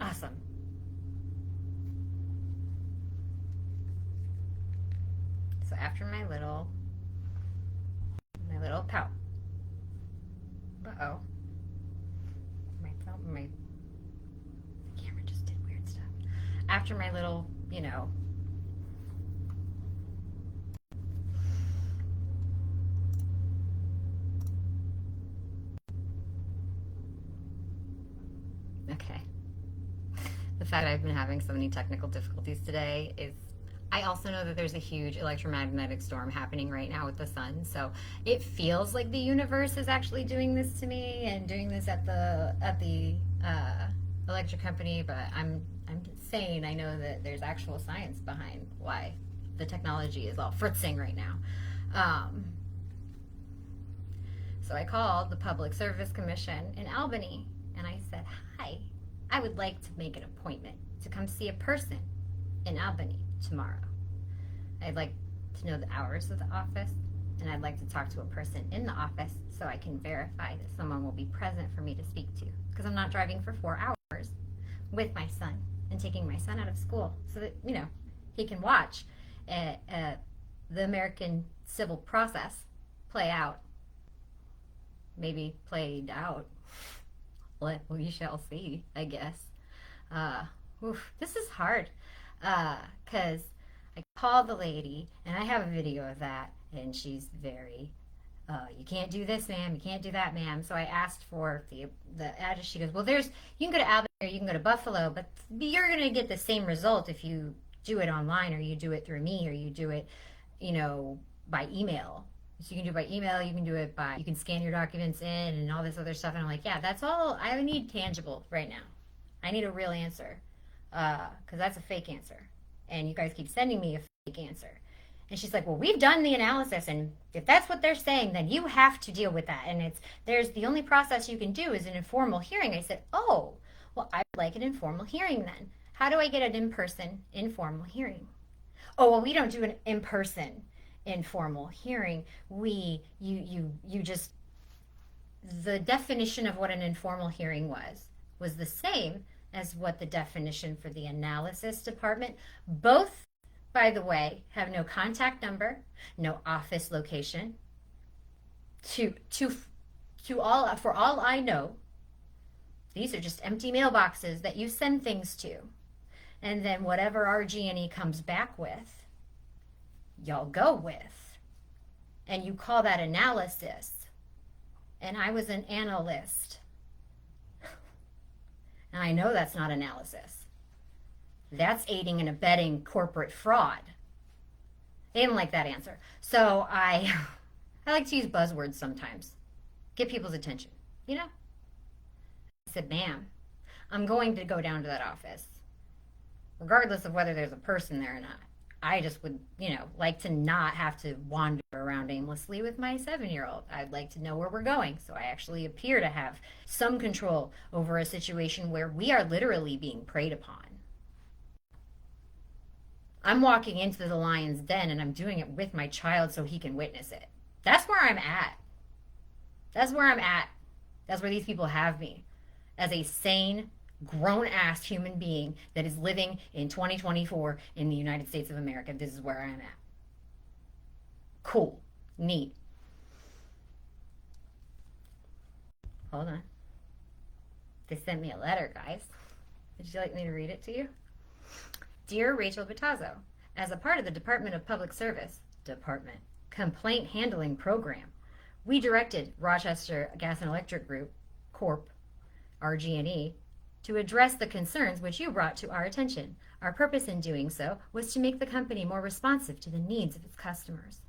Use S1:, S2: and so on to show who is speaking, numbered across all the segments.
S1: Awesome. So after my little pout. Uh-oh. My camera just did weird stuff. After my little, okay. The fact that I've been having so many technical difficulties today is I also know that there's a huge electromagnetic storm happening right now with the sun. So it feels like the universe is actually doing this to me and doing this at the electric company, but I'm sane. I know that there's actual science behind why the technology is all fritzing right now. Um, so I called the Public Service Commission in Albany and I said, "Hi, I would like to make an appointment to come see a person in Albany tomorrow. I'd like to know the hours of the office, and I'd like to talk to a person in the office so I can verify that someone will be present for me to speak to. Because I'm not driving for 4 hours with my son and taking my son out of school so that, he can watch the American civil process play out. Maybe played out. What we shall see, I guess. Uh, this is hard because I called the lady and I have a video of that, and she's very, you can't do this, ma'am, you can't do that, ma'am. So I asked for the address. She goes, well, you can go to Albany or you can go to Buffalo, but you're going to get the same result if you do it online or you do it through me or you do it, by email. So you can do it by email, you can scan your documents in and all this other stuff. And I'm like, yeah, that's all I need tangible right now. I need a real answer because that's a fake answer. And you guys keep sending me a fake answer. And she's like, well, we've done the analysis, and if that's what they're saying, then you have to deal with that. And there's the only process you can do is an informal hearing. I said, oh, well, I'd like an informal hearing then. How do I get an in-person informal hearing? Oh, well, we don't do an in-person informal hearing. You just, the definition of what an informal hearing was the same as what the definition for the analysis department. Both, by the way, have no contact number, no office location. For all I know, these are just empty mailboxes that you send things to. And then whatever RG&E comes back with, y'all go with. And you call that analysis. And I was an analyst. And I know that's not analysis. That's aiding and abetting corporate fraud. They didn't like that answer. So I like to use buzzwords sometimes. Get people's attention, I said, ma'am, I'm going to go down to that office, regardless of whether there's a person there or not. I just would, like to not have to wander around aimlessly with my 7-year-old. I'd like to know where we're going. So I actually appear to have some control over a situation where we are literally being preyed upon. I'm walking into the lion's den and I'm doing it with my child so he can witness it. That's where I'm at. That's where I'm at. That's where these people have me. As a sane, grown-ass human being that is living in 2024 in the United States of America. This is where I'm at. Cool. Neat. Hold on. They sent me a letter, guys. Would you like me to read it to you? Dear Rachel Battazzo, as a part of the Department of Public Service, Complaint Handling Program, we directed Rochester Gas and Electric Group, Corp., RG&E, to address the concerns which you brought to our attention. Our purpose in doing so was to make the company more responsive to the needs of its customers.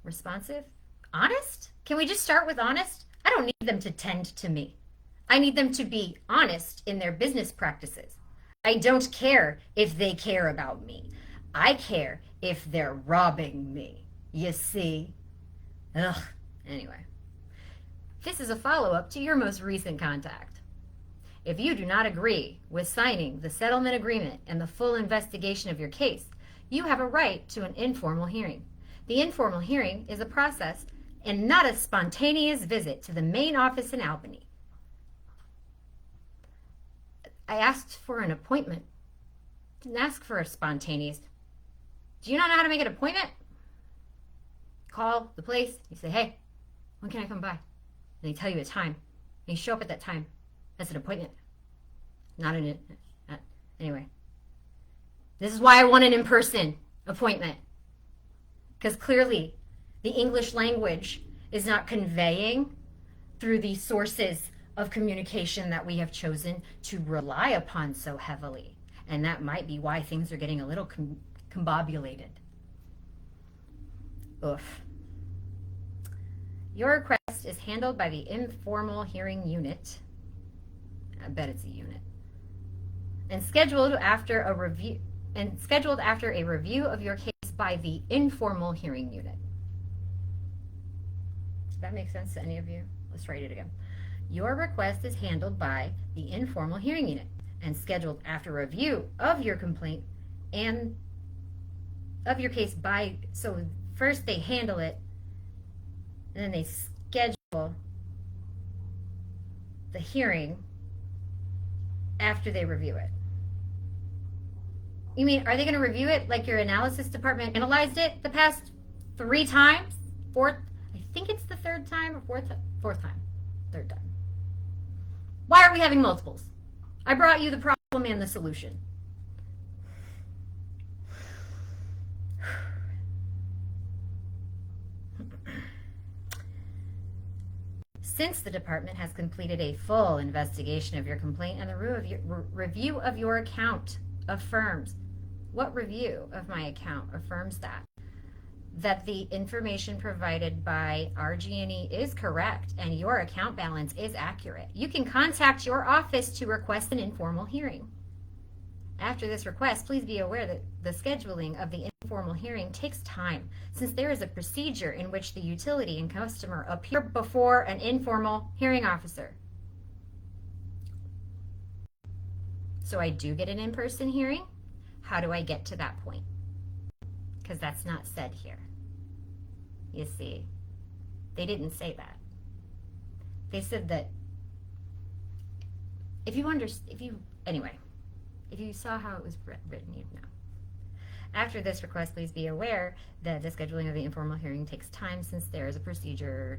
S1: Responsive? Honest? Can we just start with honest? I don't need them to tend to me. I need them to be honest in their business practices. I don't care if they care about me. I care if they're robbing me. You see? Ugh. Anyway. This is a follow-up to your most recent contact. If you do not agree with signing the settlement agreement and the full investigation of your case, you have a right to an informal hearing. The informal hearing is a process and not a spontaneous visit to the main office in Albany. I asked for an appointment. Didn't ask for a spontaneous. Do you not know how to make an appointment? Call the place. You say, hey, when can I come by? And they tell you a time. And you show up at that time. That's an appointment. Not an... Anyway. This is why I want an in-person appointment. Because clearly, the English language is not conveying through the sources of communication that we have chosen to rely upon so heavily. And that might be why things are getting a little combobulated. Oof. Your request is handled by the informal hearing unit. I bet it's a unit. And scheduled after a review of your case by the informal hearing unit. Does that make sense to any of you? Let's write it again. Your request is handled by the informal hearing unit and scheduled after review of your complaint and of your case by, so first they handle it and then they schedule the hearing after they review it. You mean, are they going to review it like your analysis department analyzed it the past 3 times? I think it's the 3rd time or fourth time. 3rd time. Why are we having multiples? I brought you the problem and the solution. Since the department has completed a full investigation of your complaint and the review of your account affirms, what review of my account affirms that the information provided by RG&E is correct and your account balance is accurate, you can contact your office to request an informal hearing. After this request, please be aware that the scheduling of the informal hearing takes time, since there is a procedure in which the utility and customer appear before an informal hearing officer. So I do get an in-person hearing. How do I get to that point? Because that's not said here. You see, they didn't say that. They said that if you saw how it was written, you'd know. After this request, please be aware that the scheduling of the informal hearing takes time since there is a procedure.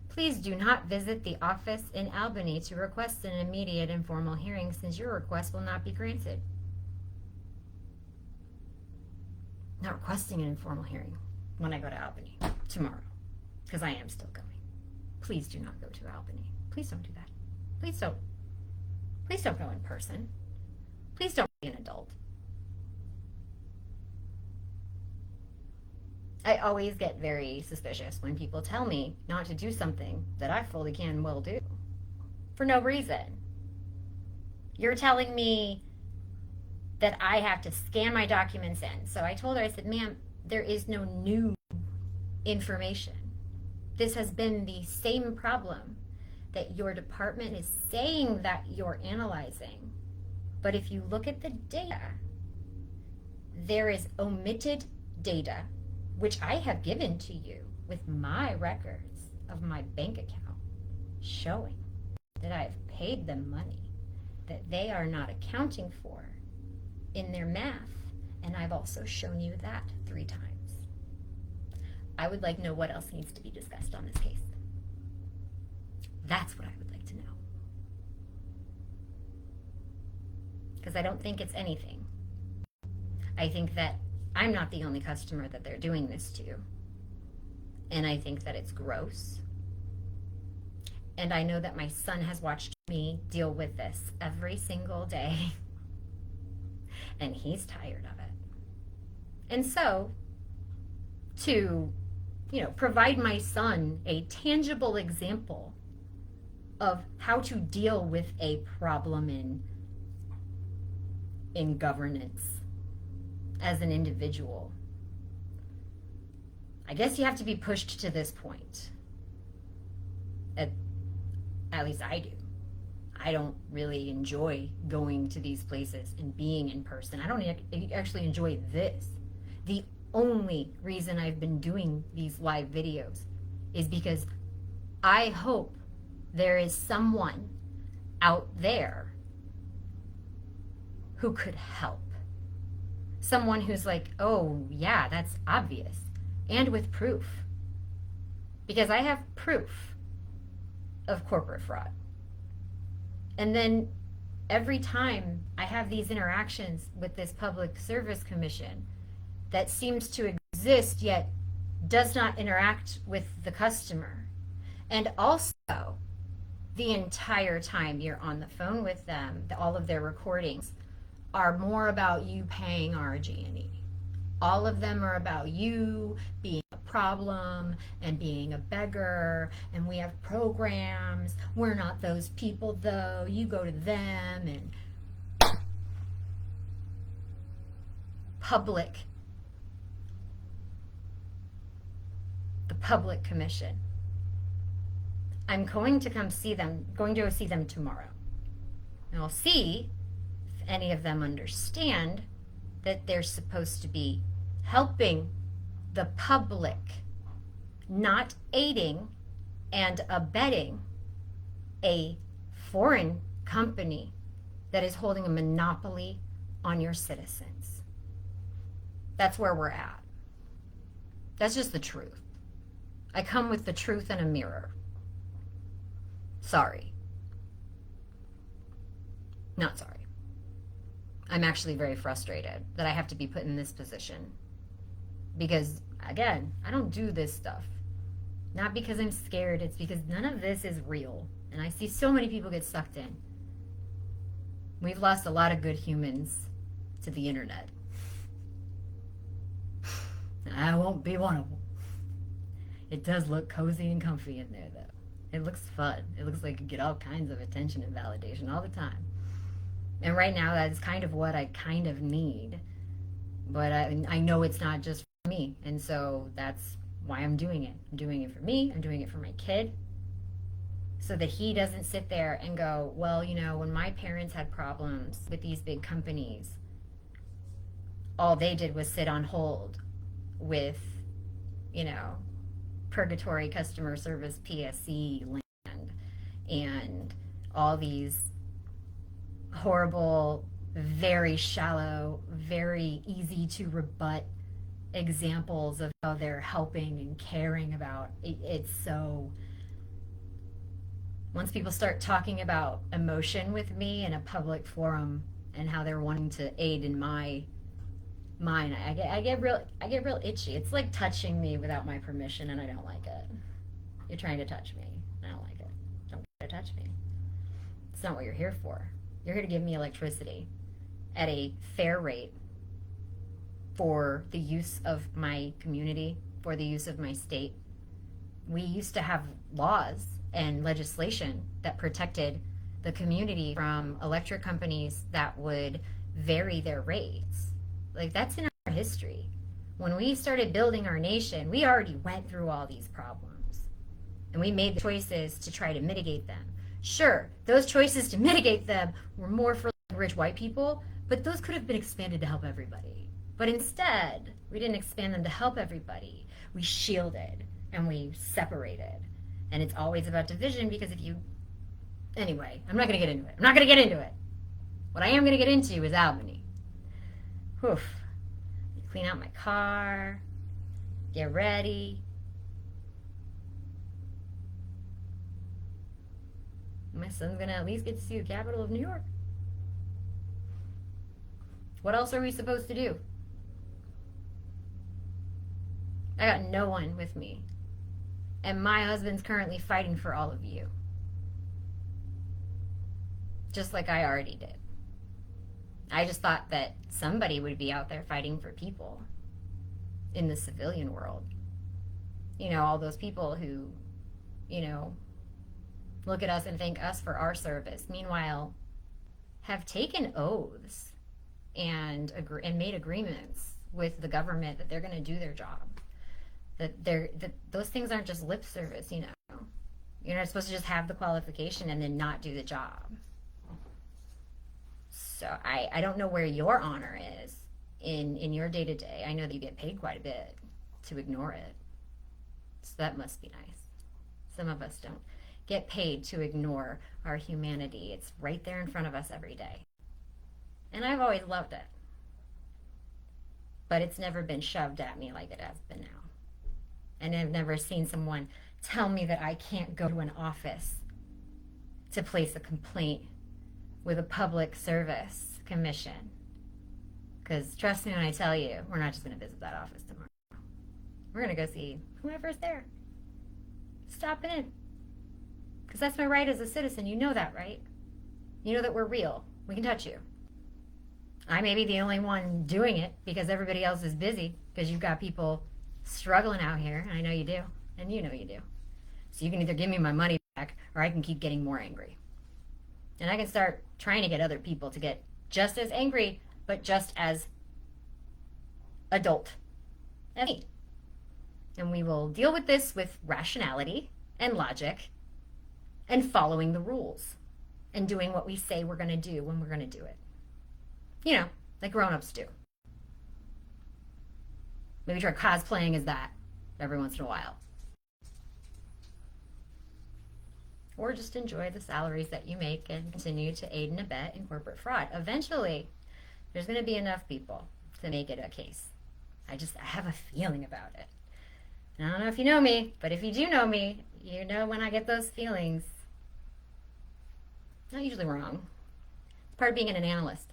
S1: Please do not visit the office in Albany to request an immediate informal hearing since your request will not be granted. Not requesting an informal hearing when I go to Albany tomorrow, because I am still going. Please do not go to Albany. Please don't do that. Please don't. Please don't go in person. Please don't be an adult. I always get very suspicious when people tell me not to do something that I fully can and will do for no reason. You're telling me that I have to scan my documents in. So I told her, I said, ma'am, there is no new information. This has been the same problem that your department is saying that you're analyzing. But if you look at the data, there is omitted data, which I have given to you with my records of my bank account, showing that I have paid them money that they are not accounting for in their math. And I've also shown you that 3 times. I would like to know what else needs to be discussed on this case. That's what I would like to know. Because I don't think it's anything. I think that I'm not the only customer that they're doing this to. And I think that it's gross. And I know that my son has watched me deal with this every single day. And he's tired of it. And so, to, provide my son a tangible example of how to deal with a problem in governance as an individual, I guess you have to be pushed to this point. At least I do. I don't really enjoy going to these places and being in person. I don't actually enjoy this. The only reason I've been doing these live videos is because I hope there is someone out there who could help. Someone who's like, oh, yeah, that's obvious, and with proof. Because I have proof of corporate fraud. And then every time I have these interactions with this Public Service Commission that seems to exist yet does not interact with the customer. And also, the entire time you're on the phone with them, all of their recordings are more about you paying RG&E. All of them are about you being a problem and being a beggar, and we have programs. We're not those people, though. You go to them. And the Public Commission. I'm going to go see them tomorrow. And I'll see if any of them understand that they're supposed to be helping the public, not aiding and abetting a foreign company that is holding a monopoly on your citizens. That's where we're at. That's just the truth. I come with the truth and a mirror. Sorry. Not sorry. I'm actually very frustrated that I have to be put in this position. Because, again, I don't do this stuff. Not because I'm scared, it's because none of this is real. And I see so many people get sucked in. We've lost a lot of good humans to the internet. And I won't be one of them. It does look cozy and comfy in there, though. It looks fun. It looks like you get all kinds of attention and validation all the time. And right now, that's kind of what I kind of need. But I know it's not just for me. And so that's why I'm doing it. I'm doing it for me. I'm doing it for my kid. So that he doesn't sit there and go, well, you know, when my parents had problems with these big companies, all they did was sit on hold with, you know, purgatory customer service PSC land and all these horrible, very shallow, very easy to rebut examples of how they're helping and caring about it. It's so, once people start talking about emotion with me in a public forum and how they're wanting to aid in my mind, I get real itchy. It's like touching me without my permission, and I don't like it. You're trying to touch me. I don't like it. Don't try to touch me. It's not what you're here for. You're here to give me electricity at a fair rate for the use of my community, for the use of my state. We used to have laws and legislation that protected the community from electric companies that would vary their rates. Like, that's in our history. When we started building our nation, we already went through all these problems. And we made the choices to try to mitigate them. Sure, those choices to mitigate them were more for rich white people, but those could have been expanded to help everybody. But instead, we didn't expand them to help everybody. We shielded and we separated. And it's always about division because if you... Anyway, I'm not going to get into it. What I am going to get into is Albany. Whew. Clean out my car, get ready. My son's gonna at least get to see the capital of New York. What else are we supposed to do? I got no one with me. And my husband's currently fighting for all of you. Just like I already did. I just thought that somebody would be out there fighting for people in the civilian world. You know, all those people who, you know, look at us and thank us for our service. Meanwhile, have taken oaths and made agreements with the government that they're going to do their job. That those things aren't just lip service, you know. You're not supposed to just have the qualification and then not do the job. So I don't know where your honor is in your day-to-day. I know that you get paid quite a bit to ignore it. So that must be nice. Some of us don't get paid to ignore our humanity. It's right there in front of us every day. And I've always loved it. But it's never been shoved at me like it has been now. And I've never seen someone tell me that I can't go to an office to place a complaint with a public service commission. Because trust me when I tell you, we're not just going to visit that office tomorrow. We're going to go see whoever's there. Stop in. Because that's my right as a citizen. You know that, right? You know that we're real. We can touch you. I may be the only one doing it because everybody else is busy, because you've got people struggling out here, and I know you do, and you know you do. So you can either give me my money back, or I can keep getting more angry. And I can start trying to get other people to get just as angry, but just as adult as me. And we will deal with this with rationality and logic and following the rules and doing what we say we're going to do when we're going to do it. You know, like grown-ups do. Maybe try cosplaying as that every once in a while. Or just enjoy the salaries that you make and continue to aid and abet in corporate fraud. Eventually, there's going to be enough people to make it a case. I have a feeling about it. And I don't know if you know me, but if you do know me, you know when I get those feelings. Not usually wrong. It's part of being an analyst.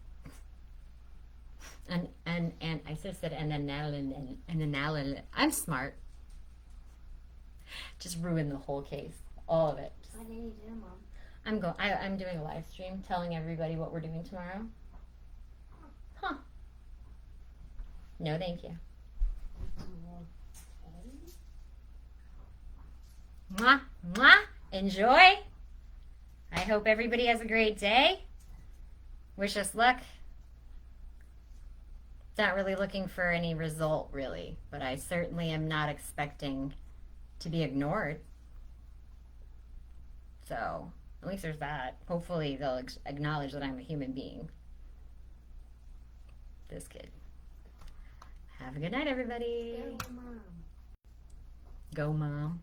S1: And I should have said an analyst. I'm smart. Just ruin the whole case, all of it.
S2: What do you do, Mom?
S1: I'm doing a live stream telling everybody what we're doing tomorrow. Huh? No, thank you. Mwah, mwah. Enjoy. I hope everybody has a great day. Wish us luck. Not really looking for any result, really, but I certainly am not expecting to be ignored. So, at least there's that. Hopefully they'll acknowledge that I'm a human being. This kid. Have a good night, everybody.
S2: Go, Mom.
S1: Go, Mom.